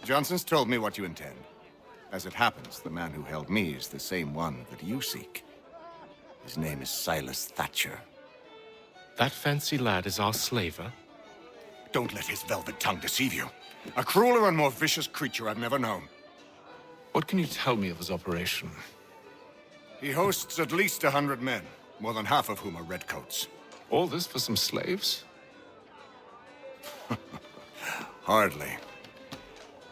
Johnson's told me what you intend. As it happens, the man who held me is the same one that you seek. His name is Silas Thatcher. That fancy lad is our slaver? Don't let his velvet tongue deceive you. A crueler and more vicious creature I've never known. What can you tell me of his operation? He hosts at least 100 men, more than half of whom are redcoats. All this for some slaves? Hardly.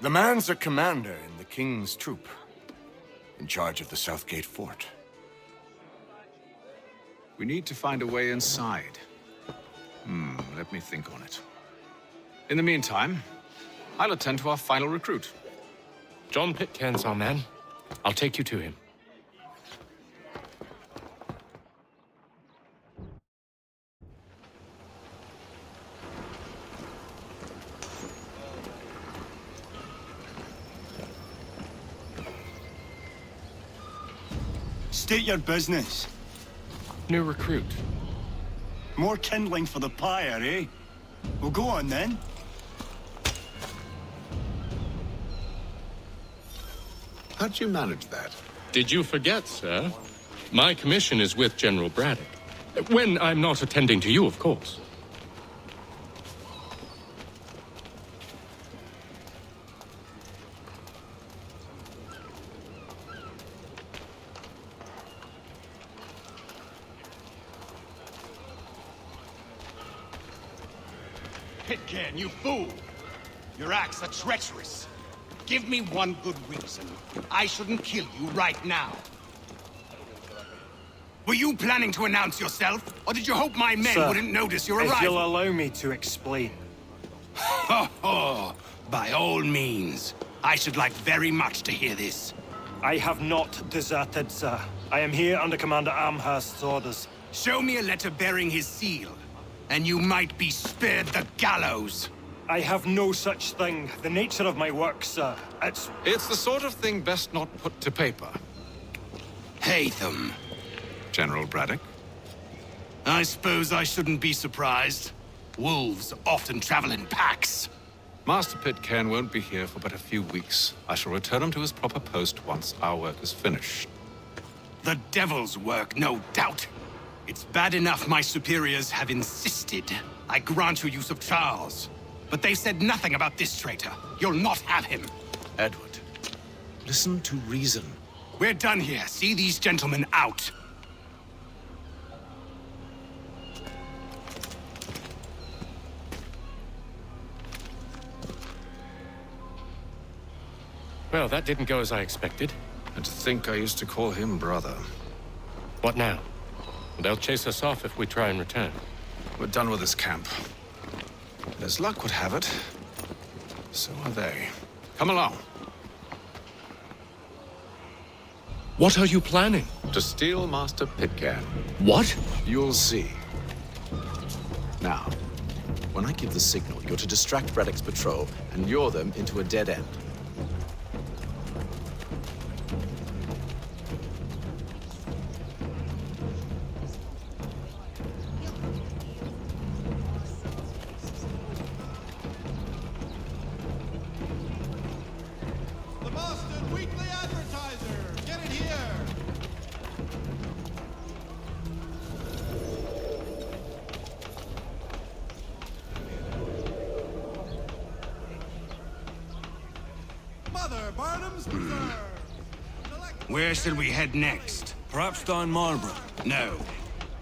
The man's a commander in the King's troop, in charge of the Southgate Fort. We need to find a way inside. Let me think on it. In the meantime, I'll attend to our final recruit. John Pitcairn's our man. I'll take you to him. State your business. New recruit. More kindling for the pyre, eh? Well, go on then. How'd you manage that? Did you forget, sir? My commission is with General Braddock. When I'm not attending to you, of course. Pitcairn, you fool! Your acts are treacherous. Give me one good reason I shouldn't kill you right now. Were you planning to announce yourself, or did you hope my men wouldn't notice your arrival? If you'll allow me to explain. Ho ho! By all means. I should like very much to hear this. I have not deserted, sir. I am here under Commander Amherst's orders. Show me a letter bearing his seal, and you might be spared the gallows. I have no such thing. The nature of my work, sir, It's the sort of thing best not put to paper. Hatham. General Braddock? I suppose I shouldn't be surprised. Wolves often travel in packs. Master Pitcairn won't be here for but a few weeks. I shall return him to his proper post once our work is finished. The devil's work, no doubt. It's bad enough my superiors have insisted I grant you use of Charles. But they said nothing about this traitor. You'll not have him. Edward, listen to reason. We're done here. See these gentlemen out. Well, that didn't go as I expected. And to think I used to call him brother. What now? They'll chase us off if we try and return. We're done with this camp. And as luck would have it, so are they. Come along. What are you planning? To steal Master Pitcairn. What? You'll see. Now, when I give the signal, you're to distract Braddock's patrol and lure them into a dead end. Where shall we head next? Perhaps down Marlborough. No.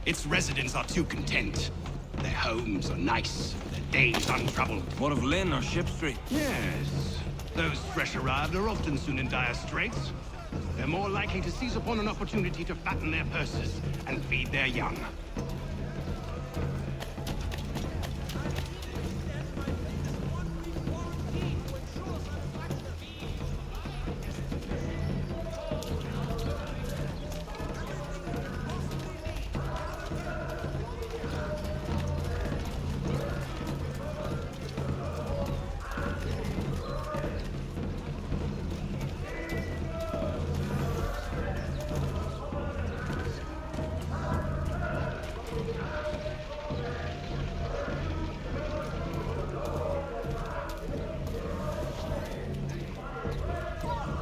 Its residents are too content. Their homes are nice, their days untroubled. What of Lynn or Ship Street? Yes. Those fresh arrived are often soon in dire straits. They're more likely to seize upon an opportunity to fatten their purses and feed their young.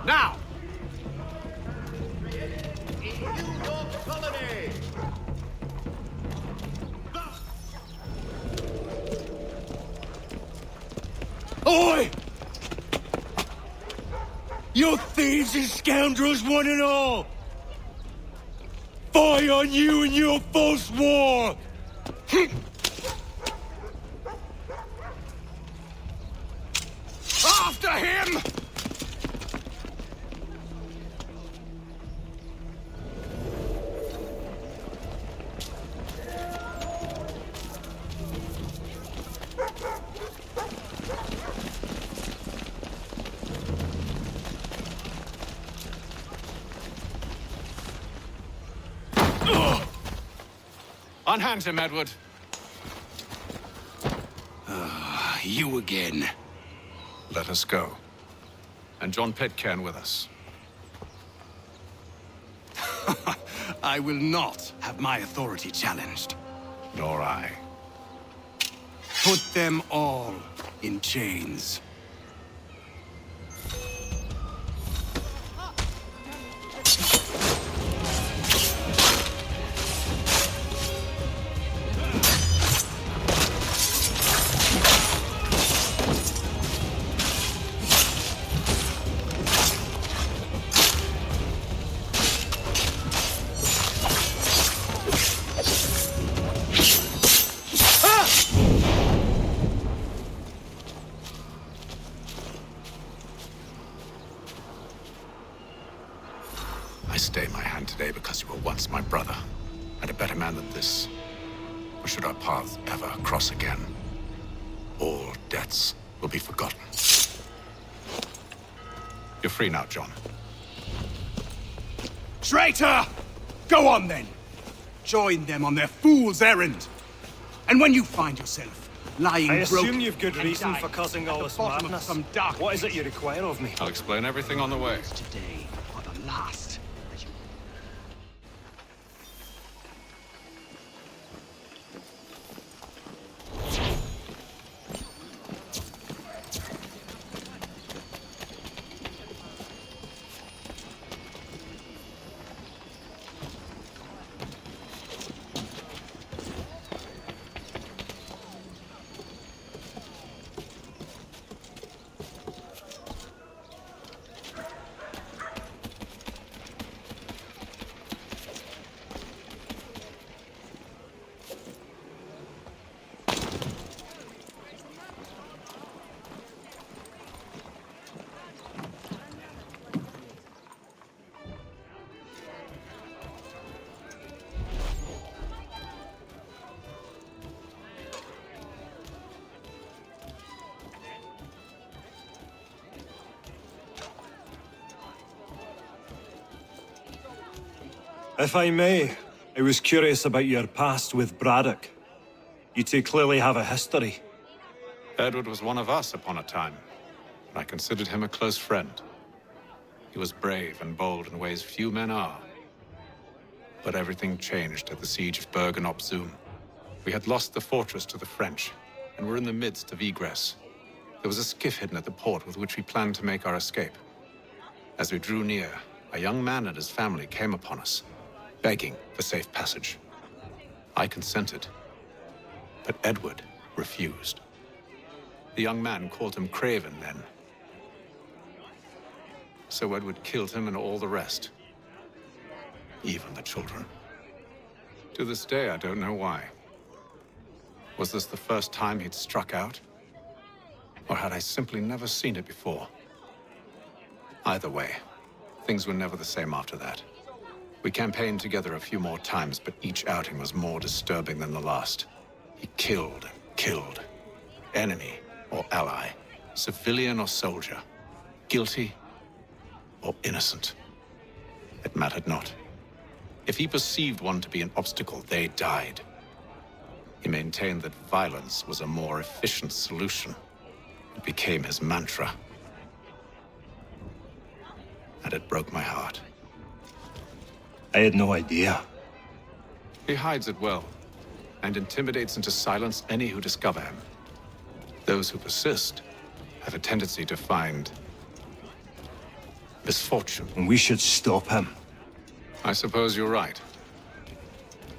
Now! Oi! You thieves and scoundrels, one and all! Fire on you and your false war! After him! Unhand him, Edward. You again. Let us go. And John Pitcairn with us. I will not have my authority challenged. Nor I. Put them all in chains. I stay my hand today because you were once my brother, and a better man than this. Or should our paths ever cross again, all debts will be forgotten. You're free now, John. Traitor! Go on then! Join them on their fool's errand! And when you find yourself lying I assume broken you've good and reason dying for causing at all the this bottom of madness. some dark What is it pit, you require of me? I'll explain everything on the way. today are the last that you... If I may, I was curious about your past with Braddock. You two clearly have a history. Edward was one of us upon a time, and I considered him a close friend. He was brave and bold in ways few men are. But everything changed at the siege of Bergen op Zoom. We had lost the fortress to the French, and were in the midst of egress. There was a skiff hidden at the port with which we planned to make our escape. As we drew near, a young man and his family came upon us, begging for safe passage. I consented, but Edward refused. The young man called him Craven then. So Edward killed him and all the rest, even the children. To this day, I don't know why. Was this the first time he'd struck out? Or had I simply never seen it before? Either way, things were never the same after that. We campaigned together a few more times, but each outing was more disturbing than the last. He killed and killed. Enemy or ally, civilian or soldier, guilty or innocent. It mattered not. If he perceived one to be an obstacle, they died. He maintained that violence was a more efficient solution. It became his mantra. And it broke my heart. I had no idea. He hides it well, and intimidates into silence any who discover him. Those who persist have a tendency to find misfortune. And we should stop him. I suppose you're right.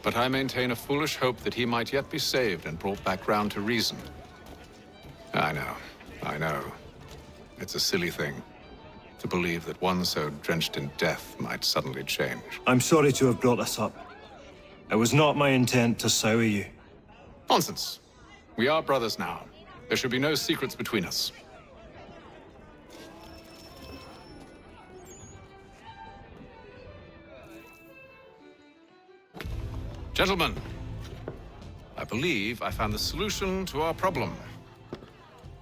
But I maintain a foolish hope that he might yet be saved and brought back round to reason. I know. It's a silly thing to believe that one so drenched in death might suddenly change. I'm sorry to have brought this up. It was not my intent to sour you. Nonsense. We are brothers now. There should be no secrets between us. Gentlemen, I believe I found the solution to our problem.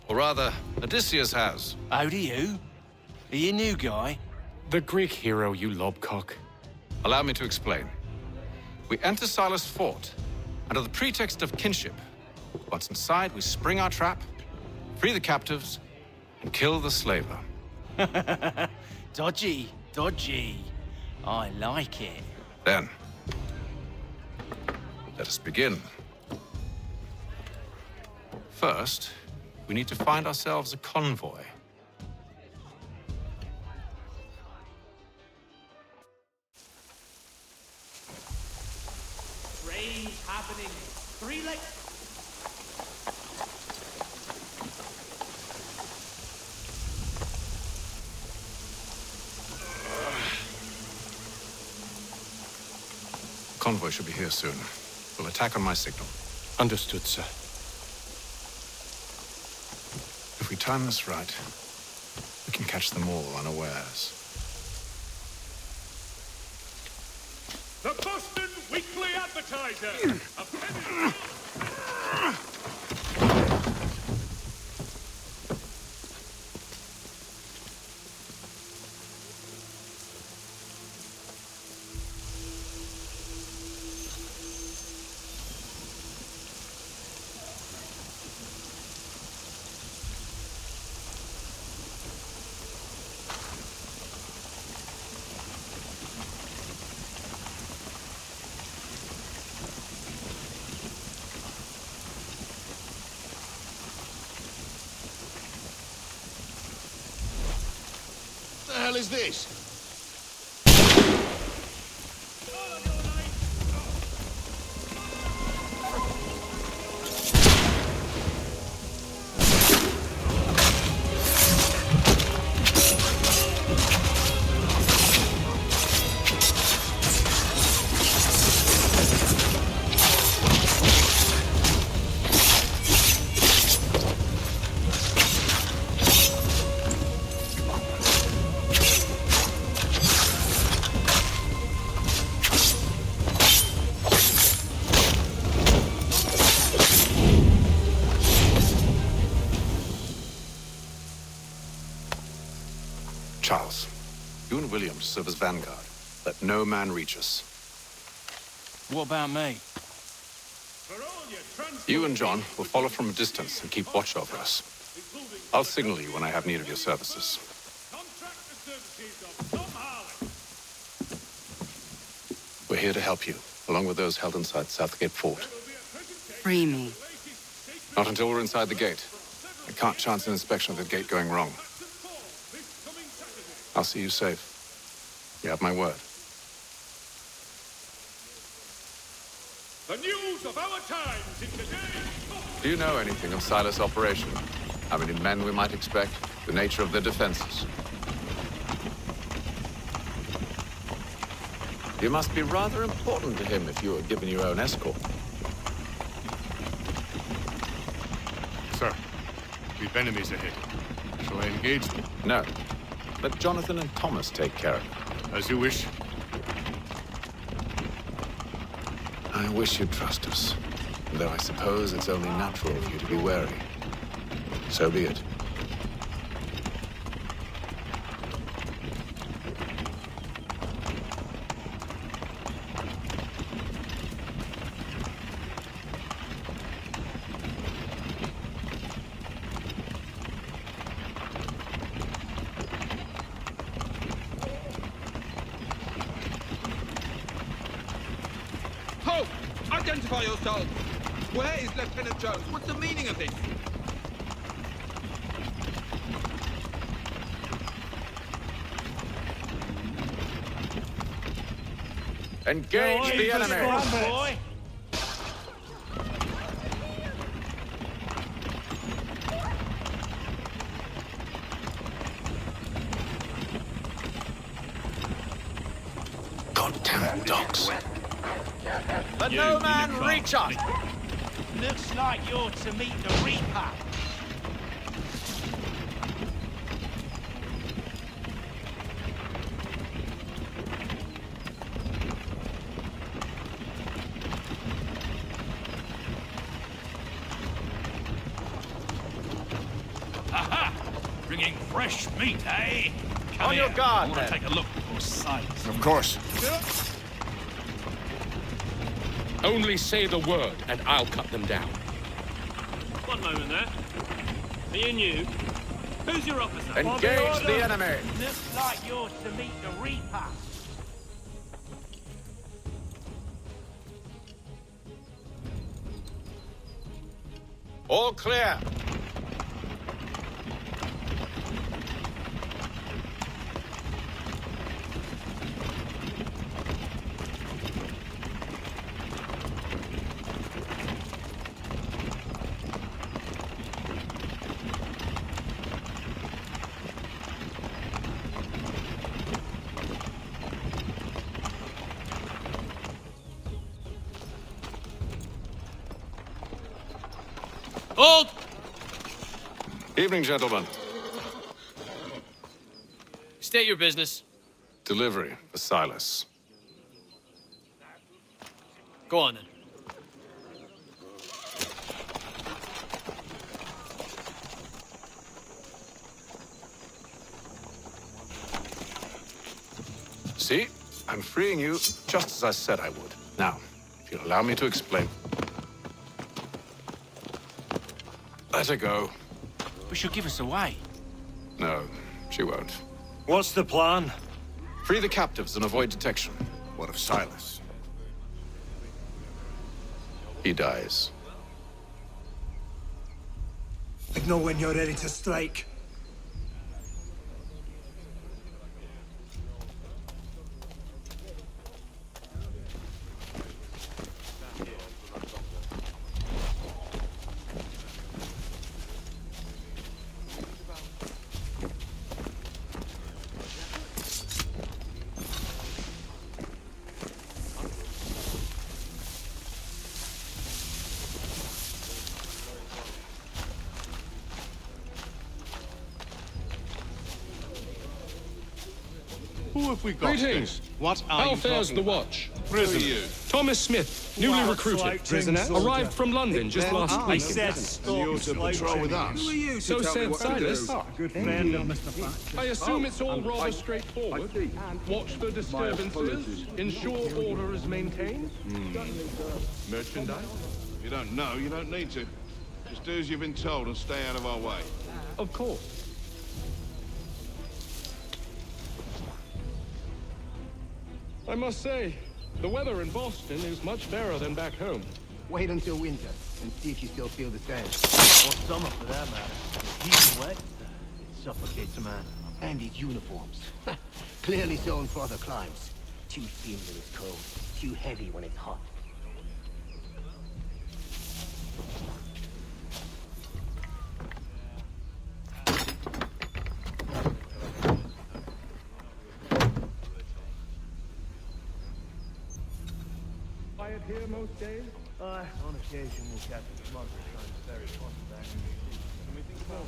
Or rather, Odysseus has. How do you? Are you a new guy? The Greek hero, you lobcock. Allow me to explain. We enter Silas' fort, under the pretext of kinship. Once inside, we spring our trap, free the captives, and kill the slaver. Dodgy, dodgy. I like it. Then, let us begin. First, we need to find ourselves a convoy. Raid happening. 3 late. Convoy should be here soon. We'll attack on my signal. Understood, sir. If we time this right, we can catch them all unawares. The Boston Weekly Advertiser. A penny. What the hell is this? Charles, you and William serve as vanguard. Let no man reach us. What about me? You and John will follow from a distance and keep watch over us. I'll signal you when I have need of your services. We're here to help you, along with those held inside Southgate Fort. Free me. Not until we're inside the gate. I can't chance an inspection of the gate going wrong. I'll see you safe. You have my word. The news of our times in today's... Do you know anything of Silas' operation? How many men we might expect? The nature of their defenses? You must be rather important to him if you were given your own escort. Sir, we've enemies ahead. Shall I engage them? No. Let Jonathan and Thomas take care of it. As you wish. I wish you'd trust us. Though I suppose it's only natural for you to be wary. So be it. Halt! Identify yourselves! Where is Lieutenant Jones? What's the meaning of this? Engage the enemy! Boy. Goddamn dogs. But no man reach us! Looks like you're to meet the Reaper. Aha! Bringing fresh meat, eh? Come On here. your guard, I want then. to take a look before silence. Of course. Only say the word, and I'll cut them down. One moment there. Me and you. Who's your officer? Engage the enemy! Looks like you're to meet the Reaper. All clear. Hold! Evening, gentlemen. State your business. Delivery for Silas. Go on then. See? I'm freeing you just as I said I would. Now, if you'll allow me to explain. Let her go. But she'll give us away. No, she won't. What's the plan? Free the captives and avoid detection. What of Silas? He dies. Signal when you're ready to strike. Who have we got? Greetings. What are How you fares talking the about? watch? Prisoner. You. Thomas Smith, newly recruited. Prisoner. Arrived from London just last I week. said And stop you're to patrol with us. So said Silas. Good friend of Mr. Thatcher. I assume it's all rather straightforward. Watch for disturbances, ensure order is maintained. Merchandise? If you don't know, you don't need to. Just do as you've been told and stay out of our way. Of course. I must say, the weather in Boston is much better than back home. Wait until winter and see if you still feel the same. Or summer for that matter. He's wet. It suffocates a man. And his uniforms. Clearly sewn for other climes. Too thin when it's cold. Too heavy when it's hot. Quiet here most days? On occasion, we'll catch a smuggler trying to ferry cotton back into the sea. Can we think about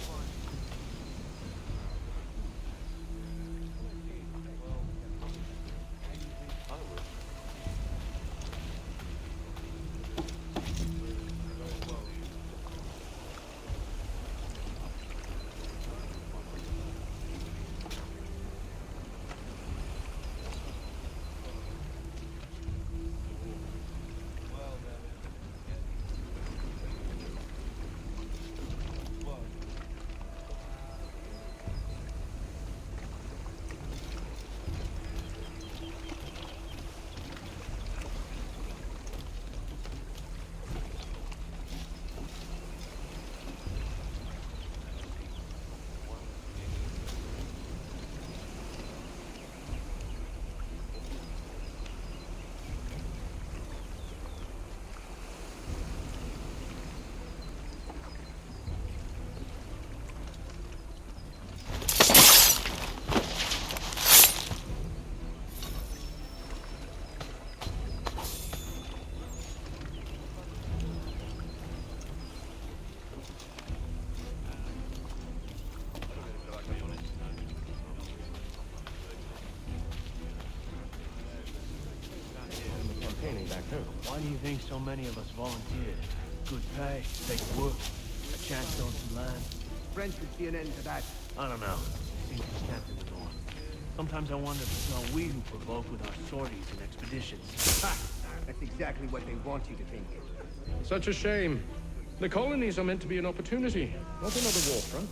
Why do you think so many of us volunteered? Good pay, safe work, a chance to own some land. Friends could see an end to that. I don't know. Seems contented with all. Sometimes I wonder if it's not we who provoke with our sorties and expeditions. Ha! That's exactly what they want you to think. Such a shame. The colonies are meant to be an opportunity, not another war front.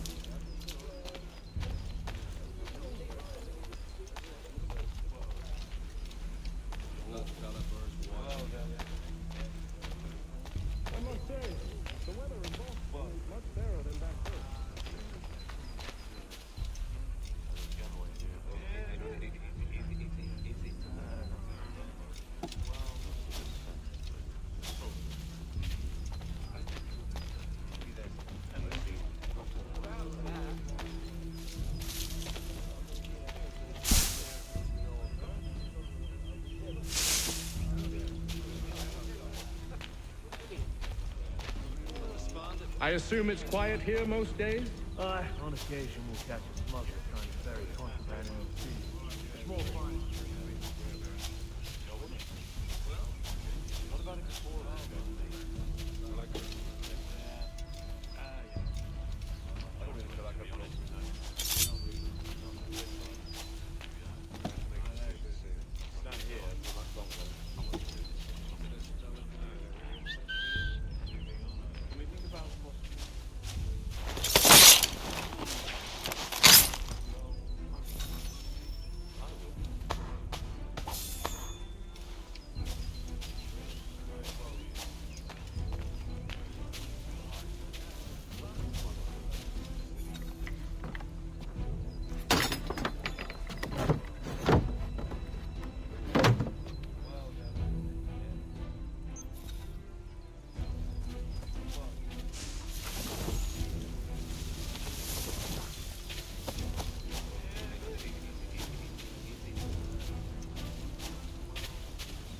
I assume it's quiet here most days? On occasion we'll catch a smuggler trying to ferry contraband in the sea. Small fine. What about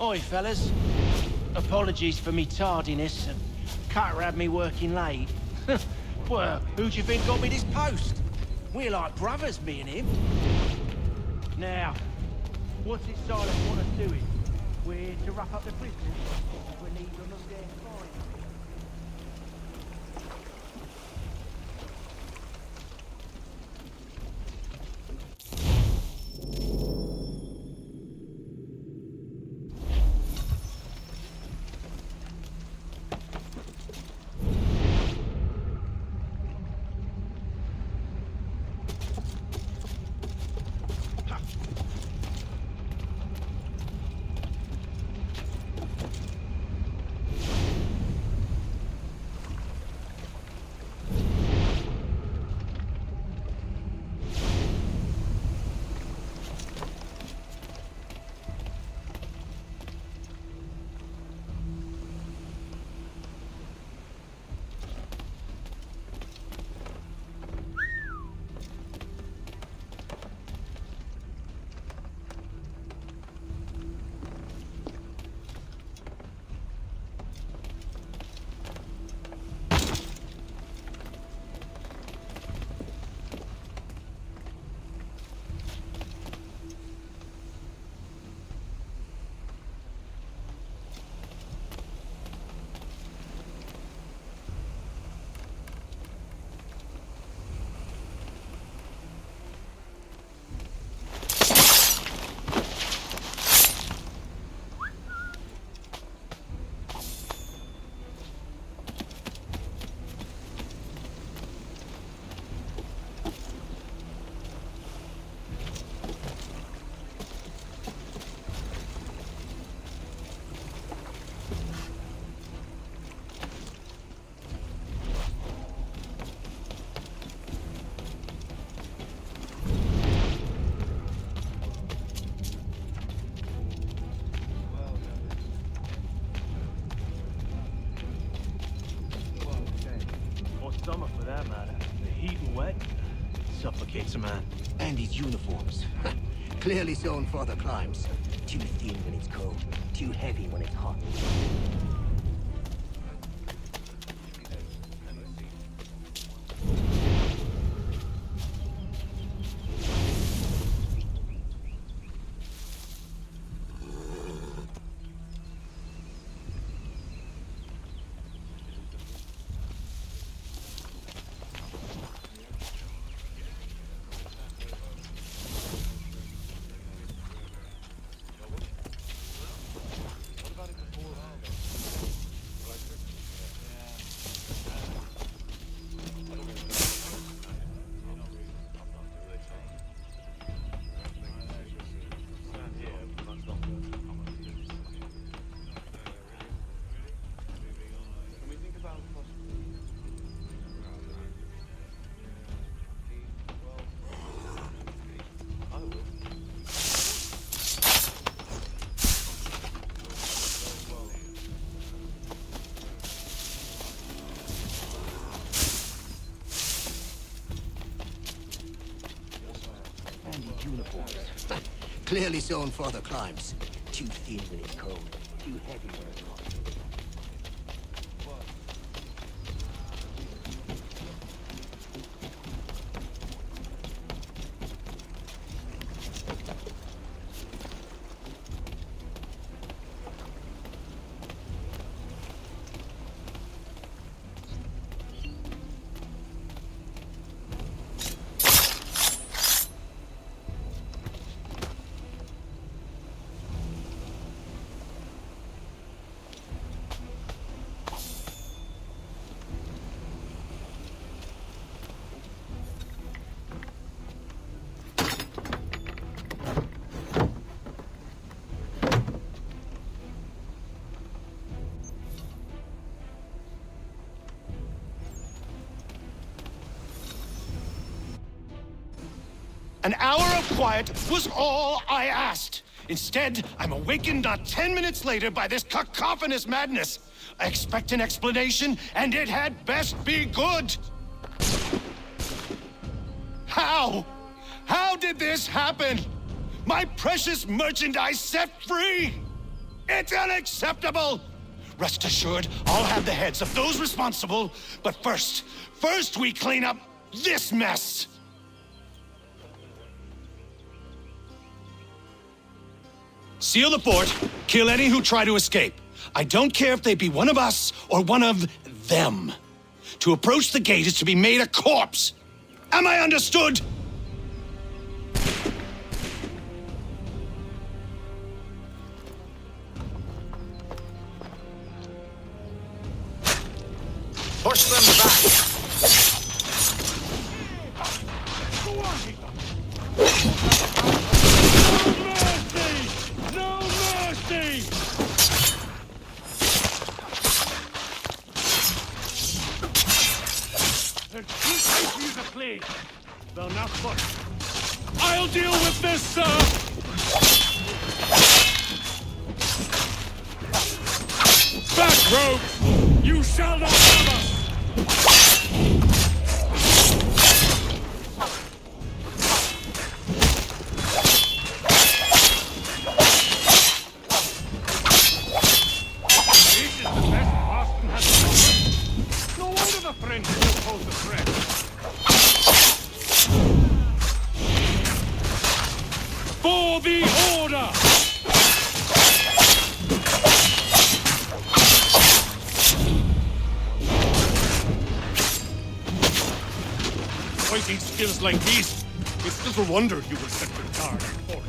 Oi, fellas. Apologies for me tardiness. Cutter had me working late. Well, who do you think got me this post? We're like brothers, me and him. Now, what's it Silas want us doing? We're to wrap up the prisoners. We need them there fine. Summer for that matter. The heat and wet suffocates a man. And his uniforms. Clearly sewn for the climes. Too thin when it's cold, too heavy when it's hot. Clearly sewn for the climbs. Too thin when it's cold, too heavy when it's hot. An hour of quiet was all I asked. Instead, I'm awakened not 10 minutes later by this cacophonous madness. I expect an explanation, and it had best be good. How? How did this happen? My precious merchandise set free? It's unacceptable! Rest assured, I'll have the heads of those responsible, but first we clean up this mess! Seal the fort, kill any who try to escape. I don't care if they be one of us or one of them. To approach the gate is to be made a corpse. Am I understood? Push them back! No mercy! There's two places to flee. Though not foot. I'll deal with this, sir! Back, rogue! You shall not have us! For the order! Fighting skills like these, it's little wonder you were set to guard the fort.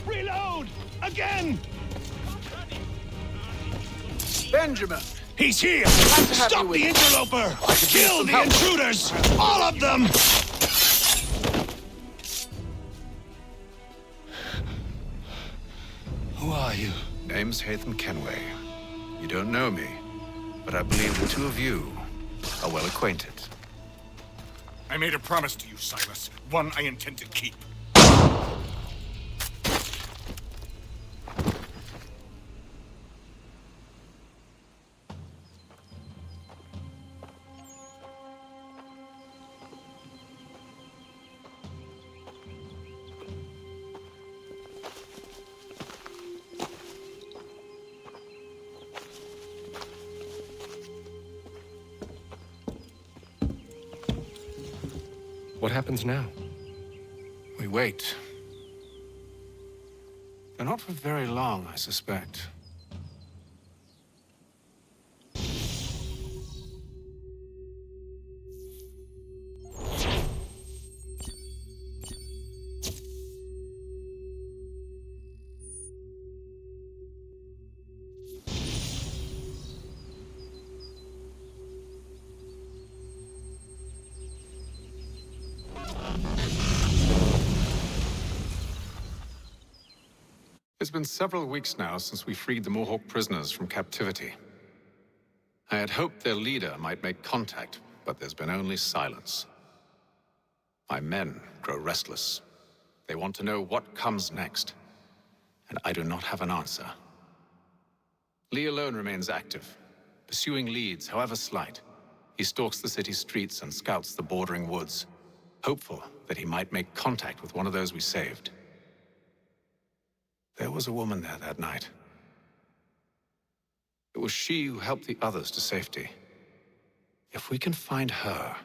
Reload! Again! Benjamin! He's here! Stop the interloper! Kill the intruders! All of them! Who are you? Name's Hatham Kenway. You don't know me, but I believe the two of you are well acquainted. I made a promise to you, Silas. One I intend to keep. What happens now? We wait. But not for very long, I suspect. It's been several weeks now since we freed the Mohawk prisoners from captivity. I had hoped their leader might make contact, but there's been only silence. My men grow restless. They want to know what comes next, and I do not have an answer. Lee alone remains active, pursuing leads, however slight. He stalks the city streets and scouts the bordering woods, hopeful that he might make contact with one of those we saved. There was a woman there that night. It was she who helped the others to safety. If we can find her,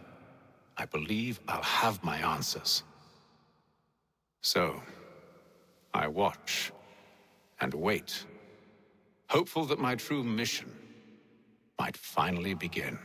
I believe I'll have my answers. So, I watch and wait, hopeful that my true mission might finally begin.